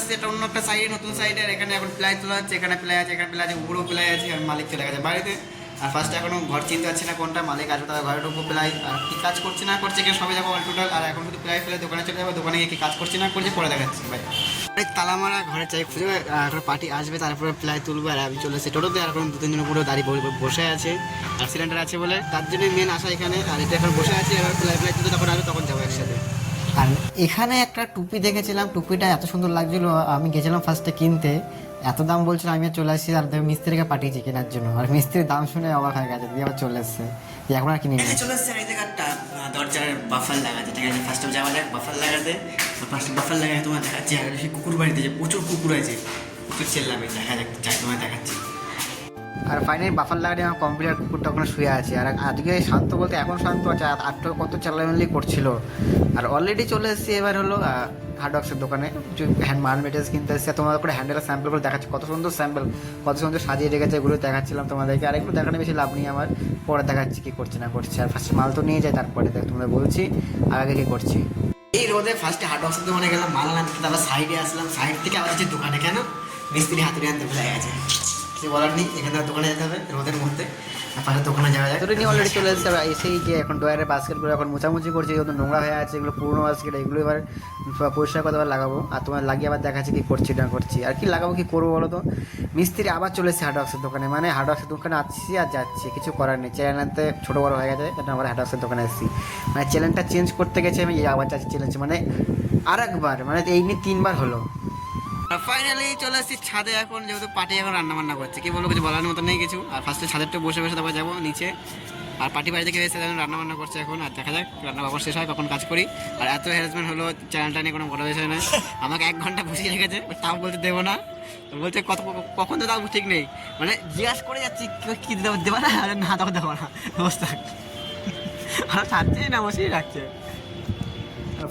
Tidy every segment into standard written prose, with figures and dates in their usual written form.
এসেছি এটা অন্য একটা সাইডে, নতুন সাইডে। আর এখানে এখন প্লাই তোলা হচ্ছে, এখানে প্লাই আছে, এখানে প্লাই আছে, উপরেও প্লাই আছে। আর মালিক চলে গেছে বাড়িতে। আর ফার্স্টে এখনো ঘর চিনতে পারছি না কোনটা মালিক আসবে, তার ঘরে ঢুকবো প্লাই। আর কী কাজ করছে না করছে এখানে সবাই যাবো অল টোটাল। আর এখন শুধু প্লাই ফেলে দোকানে চলে যাবো, দোকানে গিয়ে কী কাজ করছে না করছে পরে দেখাচ্ছি ভাই। তালা মারা ঘরে চাই খুঁজে, এখন পার্টি আসবে তারপরে প্লাই তুলবো। আর আমি চলে এসেছি টোটোতে, আর এখন 2-3 জন পুরো দাঁড়িয়ে বসে আছে। আর সিলিন্ডার আছে বলে তার জন্যই মেন আসা এখানে। আর এটা এখন বসে আছে, এবার প্লাই তুলতে যখন আসবে তখন যাবো একসাথে। আর এখানে একটা টুপি দেখেছিলাম, টুপিটা এত সুন্দর লাগছিল, আমি গেছিলাম ফার্স্টে কিনতে। এত দাম বলছিল, আমি চলে আসছি। আর মিস্ত্রিকে পাঠিয়েছি কেনার জন্য, আর মিস্ত্রির দাম শুনে অবাক হয়ে গেছে, দিয়ে আবার চলে এসছে। এখন আর কিনি চলে এসছে। এই জায়গাটা দরজার বাফার লাগাতে, ঠিক আছে। ফার্স্টে যাওয়া যাক বাফার লাগাতে। ফার্স্টে বাফার লাগাতে তোমার দেখাচ্ছি। আর সেই কুকুর বাড়িতে যে প্রচুর কুকুর আছে, প্রচুর চেল্লাবে, দেখা যাক যাই তোমায় দেখাচ্ছি। আর ফাইনালি বাফার লাগাতে আমার কম্পিউটার কুকুরটা ওখানে শুয়ে আছে। আর আজকে শান্ত বলতে এখন শান্ত আছে, আটটা কত চালামেলি করছিল। আর অলরেডি চলে এসেছি এবার হলো হার্ডওয়ার্কসের দোকানে, কিছু হ্যান্ড মাল মেটেরিয়ালস কিনতে এসেছি। তোমাদের করে হ্যান্ডেলের স্যাম্পলগুলো দেখাচ্ছি, কত সুন্দর স্যাম্পল, কত সুন্দর সাজিয়ে রেখেছে, এগুলো দেখাচ্ছিলাম তোমাদেরকে। আর এগুলো দেখানো বেশি লাভ নেই আমার, পরে দেখাচ্ছি কী করছে না করছে। আর ফার্স্টে মাল তো নিয়ে যাই, তারপরে দেখ তোমাদের বলছি আগে কী করছি। এই রোদে ফার্স্টে হার্ডওয়ার্কসের দোকানে গেলাম মাল আনতে, তারপর সাইডে আসলাম, সাইড থেকে আবার হচ্ছে দোকানে। কেন মিস্ত্রি হাতুড়ি আনতে ভুলে গেছে, কিছু বলার নেই, এখানে দোকানে যেতে হবে রোদের মধ্যে। আর পাশে দোকানে যাওয়া যায়, নিয়ে অলরেডি চলে এসেছে। এসেই যে এখন ড্রয়ারের বাস্কেটগুলো এখন মোছামুছি করছে, যেহেতু নোংরা হয়ে আছে, এগুলো পুরোনো বাস্কেট, এগুলো এবার পরিষ্কার করতে আবার লাগাবো। আর তোমার লাগিয়ে আবার দেখাচ্ছি কী করছি না করছি। আর কি লাগাবো কী করবো বলো তো। মিস্ত্রি আবার চলে এসেছে হার্ডওয়ার্কসের দোকানে, মানে হার্ডওয়ার্কসের দোকানে আসছি আর যাচ্ছি, কিছু করার নেই। চ্যানেল আনতে ছোটো বড়ো হয়ে গেছে, এটা আবার হার্ডওয়ার্কসের দোকানে এসেছি। মানে চ্যানেলটা চেঞ্জ করতে গেছে, আমি আবার যাচ্ছি চ্যালেঞ্জ, মানে আর একবার, মানে এই নিয়ে 3বার হলো। আর ফাইনালি চলে এসেছি ছাদে এখন, যেহেতু পার্টি এখন রান্নাবান্না করছে, কি বলবো কিছু বলার মতো নেই কিছু। আর ফার্স্টে ছাদেরটা বসে বসে তারপর যাবো নিচে। আর পার্টি বাড়ি থেকে এসে রান্নাবান্না করছে এখন, আর দেখা যাক রান্না বাবার শেষ হয় কখন কাজ করি। আর এত হ্যারাসমেন্ট হলো চ্যানেলটা নিয়ে, কোনো বড় বিষয় নয়। আমাকে 1 ঘন্টা বসিয়ে রেখেছে, তাও বলতে দেবো না, বলছে কখন তো তাও ঠিক নেই, মানে জিজ্ঞাসা করে যাচ্ছি কী দেবো না, না তখন দেবো না অবস্থা। আর ছাড়ছেই না, বসেই রাখছে।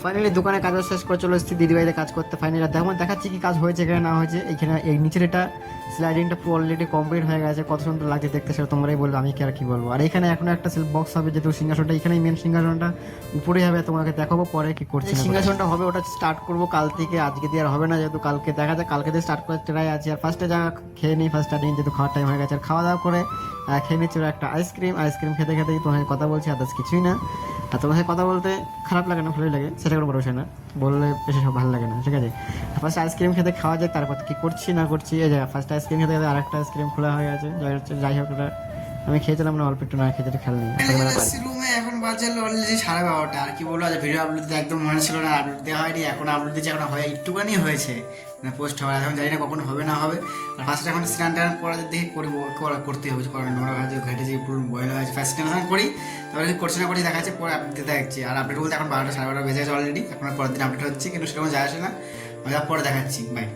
ফাইনালি দোকানে কাজ শেষ করে চলে এসেছি দিদিভাইতে কাজ করতে। ফাইনালি দেখাচ্ছি কি কাজ হয়েছে এখানে না হয়েছে। এখানে এই নিচের এটা স্লাইডিংটা পুরো অলরেডি কমপ্লিট হয়ে গেছে, কত সুন্দর লাগছে দেখতে, সেটা তোমরাই বলবো, আমি কি আর কি বলবো। আর এখানে এখন একটা সেলফ বক্স হবে, যেহেতু সিংহাসনটা এখানেই মেন সিংহাসনটা উপরেই হবে, তোমাকে দেখাবো পরে কি করছি। সিংহাসনটা হবে ওটা স্টার্ট করবো কাল থেকে, আজকে দিয়ে আর হবে না, যেহেতু কালকে দেখা যায়, কালকে দিয়ে স্টার্ট করার ট্রাই আছে। আর ফার্স্টে যা খেয়ে নিই ফার্স্ট স্টার্টিং, যেহেতু খাওয়ার টাইম হয়ে গেছে। আর খাওয়া দাওয়া করে খেয়ে নিচ্ছি একটা আইসক্রিম খেতে খেতেই তোমার কথা বলছি, আদার্স কিছুই না। আর তোমার সাথে কথা বলতে খারাপ লাগে না, ভালোই লাগে, সেটা কোনো বড় বিষয় না, বললে বেশি সব ভালো লাগে না, ঠিক আছে। ফার্স্ট আইসক্রিম খেতে খাওয়া যায়, তারপর কী করছি না করছি। এই জায়গা ফার্স্ট আইসক্রিম খেতে খেতে আরেকটা আইসক্রিম খোলা হয়ে গেছে, যাই হোক ওটা আমি খেয়েছিলাম না, অল্প একটু না খেতে খেয়াল নেই। রুমে এখন বাজে অলরেডি 12:30। আর কি বলবো, আজ ভিডিও আপলোড দিতে একদম মনে ছিল না, আপলোড দেওয়া হয়নি, এখন আপলোড দিচ্ছে, এখন হয় একটুখানি হয়েছে, মানে পোস্ট হওয়ার এখন জানি না কখন হবে না হবে। আর ফার্স্টে এখন স্নান টান করা দেখে করতে হবে, কারণ নোংরা ভাজে ঘেটে যে পুরো বয়লা হয়েছে। ফার্স্ট স্নান করি, তারপরে কি করছি না করছি দেখাচ্ছে, পরে আপডেট দিতে দেখছি। আর আপডেট বলতে এখন 12টা 12:30 বেজে গেছে অলরেডি, এখন পরের দিন আপডেট হচ্ছে, কিন্তু সেরকম যায় আসে না, পরে দেখাচ্ছি, বাই।